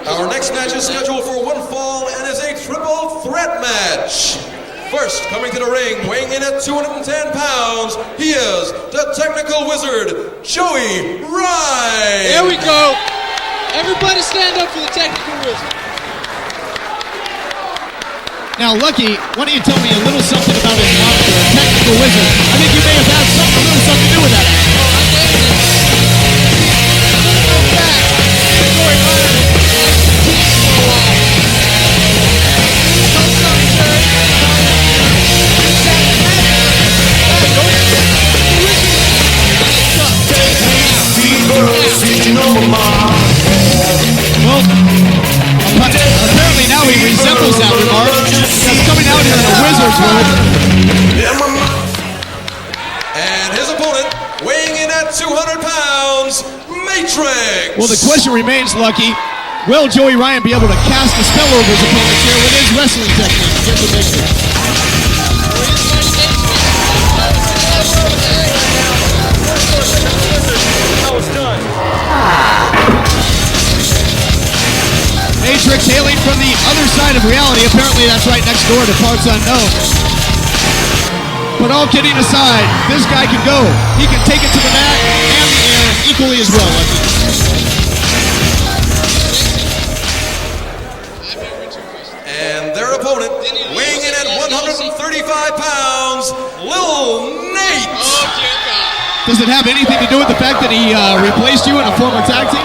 Our next match is scheduled for one fall and is a triple threat match. First, coming to the ring, weighing in at 210 pounds, he is the technical wizard, Joey Ryan. There we go. Everybody stand up for the technical wizard. Now, Lucky, why don't you tell me a little something about his moniker, technical wizard? I think you may have had a little something to do with that. Well, apparently now he resembles that remark. He's coming out here in a wizard's robe. And his opponent, weighing in at 200 pounds, Matrix. Well, the question remains, Lucky, will Joey Ryan be able to cast a spell over his opponent here with his wrestling technique? Get the Matrix. Matrix hailing from the other side of reality. Apparently that's right next door to parts unknown. But all kidding aside, this guy can go. He can take it to the mat and the air equally as well, Lucky. And their opponent, weighing in at 135 pounds, Lil Nate. Does it have anything to do with the fact that he replaced you in a former tag team?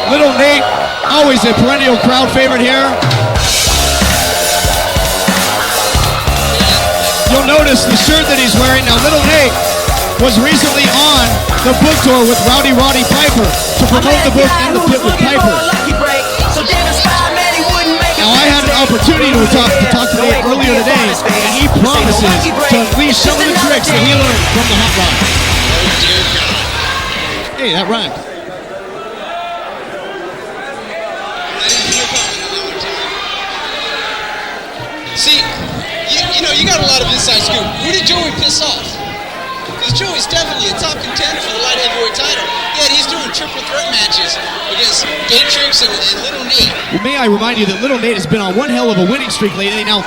Lil Nate, always a perennial crowd favorite here. You'll notice the shirt that he's wearing. Now, Lil Nate was recently on the book tour with Rowdy Roddy Piper to promote the book In the Pit with Piper. Now, I had an opportunity to talk to Nate earlier today, and he promises to unleash some of the tricks that he learned from the Hot Rod. Hey, that rhymed. See, you got a lot of inside scoop. Who did Joey piss off? Because Joey's definitely a top contender for the light heavyweight title. Yeah, he's doing triple threat matches against Matrix and Lil Nate. Well, may I remind you that Lil Nate has been on one hell of a winning streak lately. Now,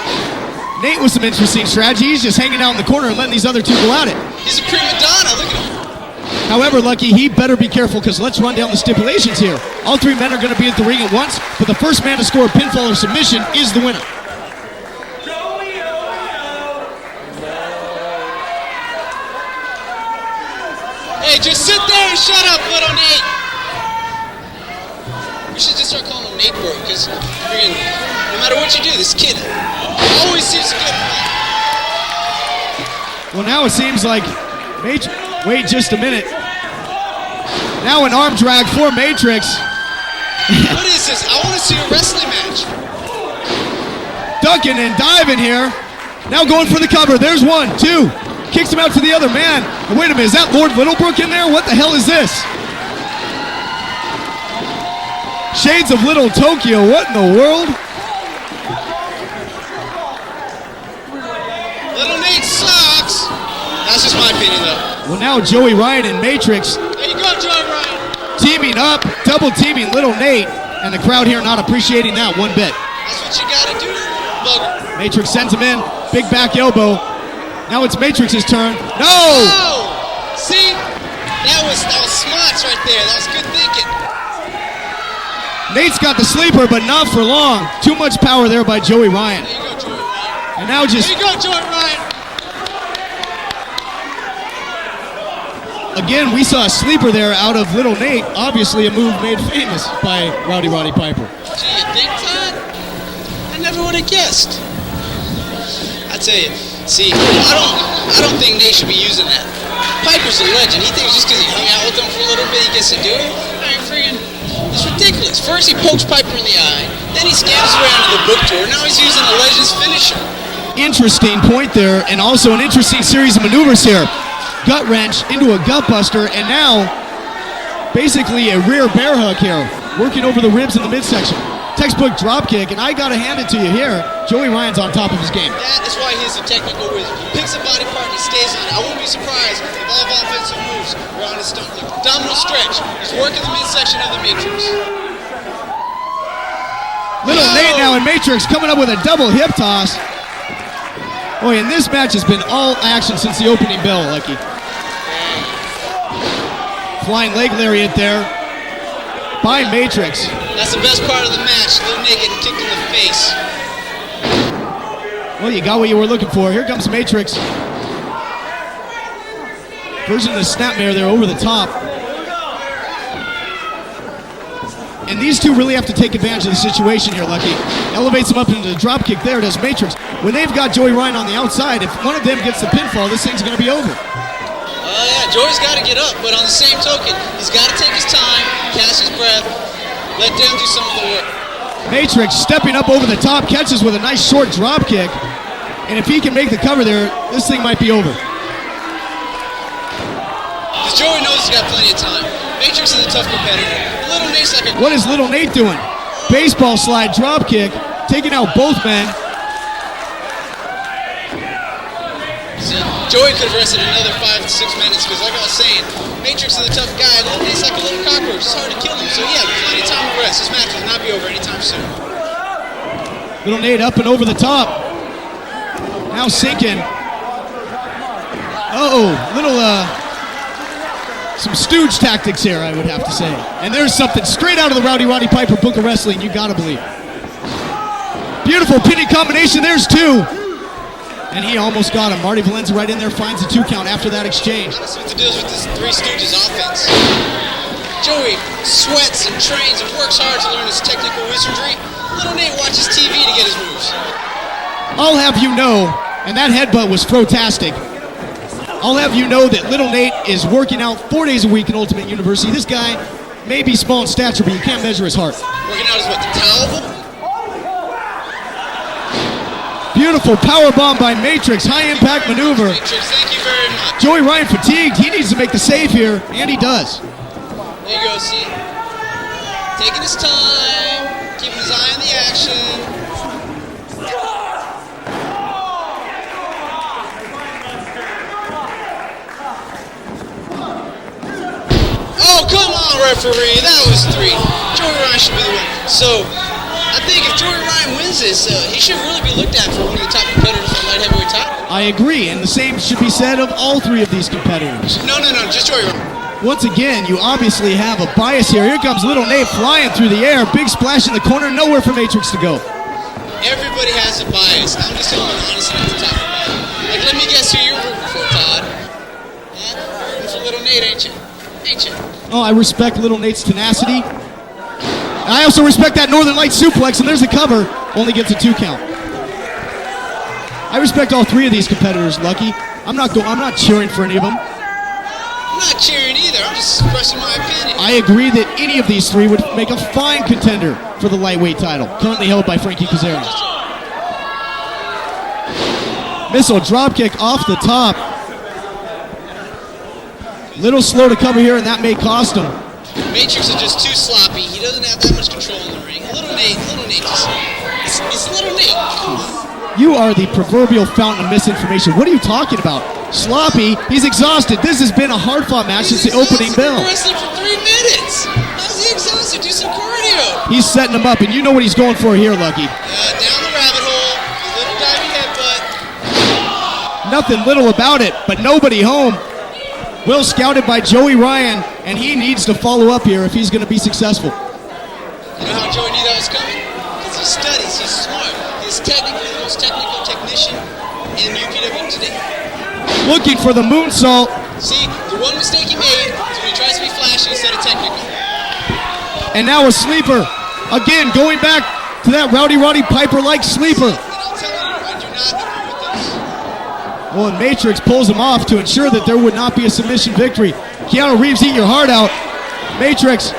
Nate with some interesting strategy. He's just hanging out in the corner and letting these other two go at it. He's a prima donna. Look at him. However, Lucky, he better be careful because let's run down the stipulations here. All three men are going to be at the ring at once, but the first man to score a pinfall or submission is the winner. Hey, just sit there and shut up, Little Nate. We should just start calling him Nate Bro, because no matter what you do, this kid always seems to get it. Well, now it seems like wait just a minute. Now an arm drag for Matrix. What is this? I want to see a wrestling match. Ducking and diving here. Now going for the cover. There's one, two. Kicks him out to the other man. Wait a minute, is that Lord Littlebrook in there? What the hell is this? Shades of Little Tokyo, what in the world? Little Nate sucks. That's just my opinion, though. Well, now Joey Ryan and Matrix There you go, Joey Ryan. teaming up, double teaming Little Nate, and the crowd here not appreciating that one bit. That's what you gotta do, bugger. Matrix sends him in, big back elbow. Now it's Matrix's turn. No! Oh! See? That was smarts right there. That was good thinking. Nate's got the sleeper, but not for long. Too much power there by Joey Ryan. There you go, Joey Ryan. And now just... There you go, Joey Ryan. Again, we saw a sleeper there out of Little Nate. Obviously a move made famous by Rowdy Roddy Piper. Gee, you think, Todd? I never would have guessed. I tell you, see, I don't think Nate should be using that. Piper's a legend. He thinks just because he hung out with him for a little bit, he gets to do it. I mean, friggin', it's ridiculous. First he pokes Piper in the eye, then he scams around to the book tour, now he's using the Legend's finisher. Interesting point there, and also an interesting series of maneuvers here. Gut wrench into a gut buster, and now basically a rear bear hug here, working over the ribs in the midsection. textbook drop kick, and I got to hand it to you here. Joey Ryan's on top of his game. That is why he's a technical wizard. He picks a body part and he stays on it. I wouldn't be surprised if all of offensive moves were on his stomach. Like abdominal stretch. He's working the midsection of the matrix. Little Nate now in Matrix coming up with a double hip toss. Boy, and this match has been all action since the opening bell, Lucky. Flying leg lariat there by Matrix. That's the best part of the match. Lil Nate getting kicked in the face. Well, you got what you were looking for. Here comes Matrix. Version of the snapmare there over the top. And these two really have to take advantage of the situation here, Lucky. Elevates him up into the drop kick there, does Matrix. When they've got Joey Ryan on the outside, if one of them gets the pinfall, this thing's going to be over. Yeah, Joey's got to get up, but on the same token, he's got to take his time, catch his breath, let them do some of the work. Matrix stepping up over the top, catches with a nice short drop kick. And if he can make the cover there, this thing might be over. Because Joey knows he's got plenty of time. Matrix is a tough competitor. Little Nate's like a... What is Little Nate doing? Baseball slide drop kick, taking out both men. See, Joey could have rested another 5 to 6 minutes because, like I was saying, Matrix is a tough guy. Little Nate's like a little cockroach. It's hard to kill him. So, yeah, plenty of time to rest. This match will not be over anytime soon. Little Nate up and over the top. Now sinking. Some stooge tactics here, I would have to say. And there's something straight out of the Rowdy Roddy Piper book of wrestling, you gotta believe. Beautiful pinning combination, there's two. And he almost got him. Marty Valenza right in there, finds the 2 count after that exchange. That's what the deal is with this Three Stooges offense. Joey sweats and trains and works hard to learn his technical wizardry. Little Nate watches TV to get his moves. I'll have you know, and that headbutt was throw-tastic. I'll have you know that Little Nate is working out 4 days a week in Ultimate University. This guy may be small in stature, but you can't measure his heart. Working out is what, the towel? Beautiful power bomb by Matrix, high impact maneuver. Matrix, thank you very much. Joey Ryan fatigued. He needs to make the save here, and he does. There you go, see? Taking his time, keeping his eye on the action. Oh, come on, referee. That was 3. Joey Ryan should be the one. So, I think if Joey Ryan wins this, he should really be looked at for one of the top competitors for the light heavyweight title. I agree, and the same should be said of all 3 of these competitors. No, just Joey Ryan. Once again, you obviously have a bias here. Here comes Little Nate flying through the air. Big splash in the corner, nowhere for Matrix to go. Everybody has a bias. I'm just going honest enough to talk about it. Like, let me guess who you're rooting for, Todd. Huh? Rooting for Little Nate, ain't you? Oh, I respect Little Nate's tenacity. I also respect that Northern Light suplex, and there's the cover. Only gets a 2 count. I respect all 3 of these competitors, Lucky. I'm not cheering for any of them. I'm not cheering either. I'm just expressing my opinion. I agree that any of these 3 would make a fine contender for the lightweight title, currently held by Frankie Kazarian. Missile dropkick off the top. Little slow to cover here, and that may cost him. Matrix is just too sloppy. He doesn't have that much control in the ring. Little Nate just... It's Little Nate. Come on. You are the proverbial fountain of misinformation. What are you talking about? Sloppy. He's exhausted. This has been a hard-fought match since the opening bell. He's wrestling for 3 minutes. How's he exhausted? Do some cardio. He's setting him up, and you know what he's going for here, Lucky. Down the rabbit hole. A little diving headbutt. Nothing little about it, but nobody home. Well scouted by Joey Ryan, and he needs to follow up here if he's going to be successful. You know how Joey knew that was coming? Because he studies. He's smart. He's technically the most technical technician in UPW today. Looking for the moonsault. See, the one mistake he made is when he tries to be flashy instead of technical. And now a sleeper. Again, going back to that Rowdy Roddy Piper-like sleeper. And I'm telling you, I do not agree with this. Well, and Matrix pulls him off to ensure that there would not be a submission victory. Keanu Reeves, eat your heart out. Matrix,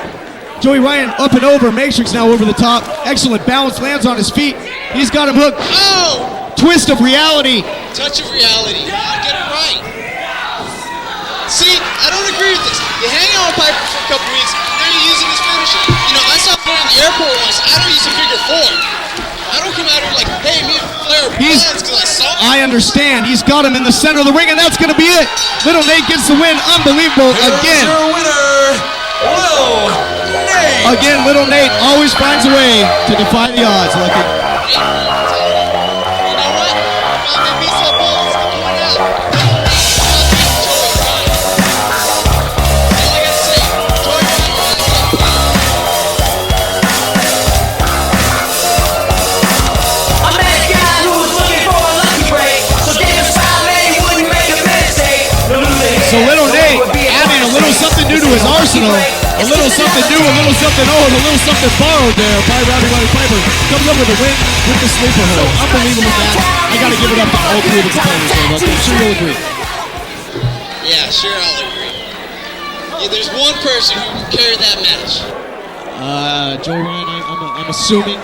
Joey Ryan up and over. Matrix now over the top. Excellent balance, lands on his feet. He's got him hooked. Oh! Twist of reality. Touch of reality. Get it right. See, I don't agree with this. You hang out with Piper for a couple weeks, now you're using his finisher. You know, I saw him in the airport once. I don't use a figure four. I don't come out here like, hey, me and Flair are buds because I saw him. I understand. He's got him in the center of the ring, and that's going to be it. Lil Nate gets the win. Unbelievable. Here's your winner, Lil Nate. Again, Lil Nate always finds a way to defy the odds. Lucky. You know what? If I'm going to be so bold as to point out, all I got to say, Joey Ryan is I'm that guy who was looking for a lucky break. So David Spalding wouldn't make a mistake. So Lil Nate adding a little something new to his arsenal. A little something new, a little something old, a little something borrowed there by Roddy Piper. Comes up with a win with the sleeper hold. Unbelievable match. I got to give it up to all three of the competitors there, but I'm sure you'll agree. yeah, sure, I'll agree. Yeah, there's one person who can carry that match. Joey Ryan, I'm assuming.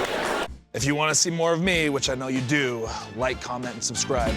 If you want to see more of me, which I know you do, like, comment, and subscribe.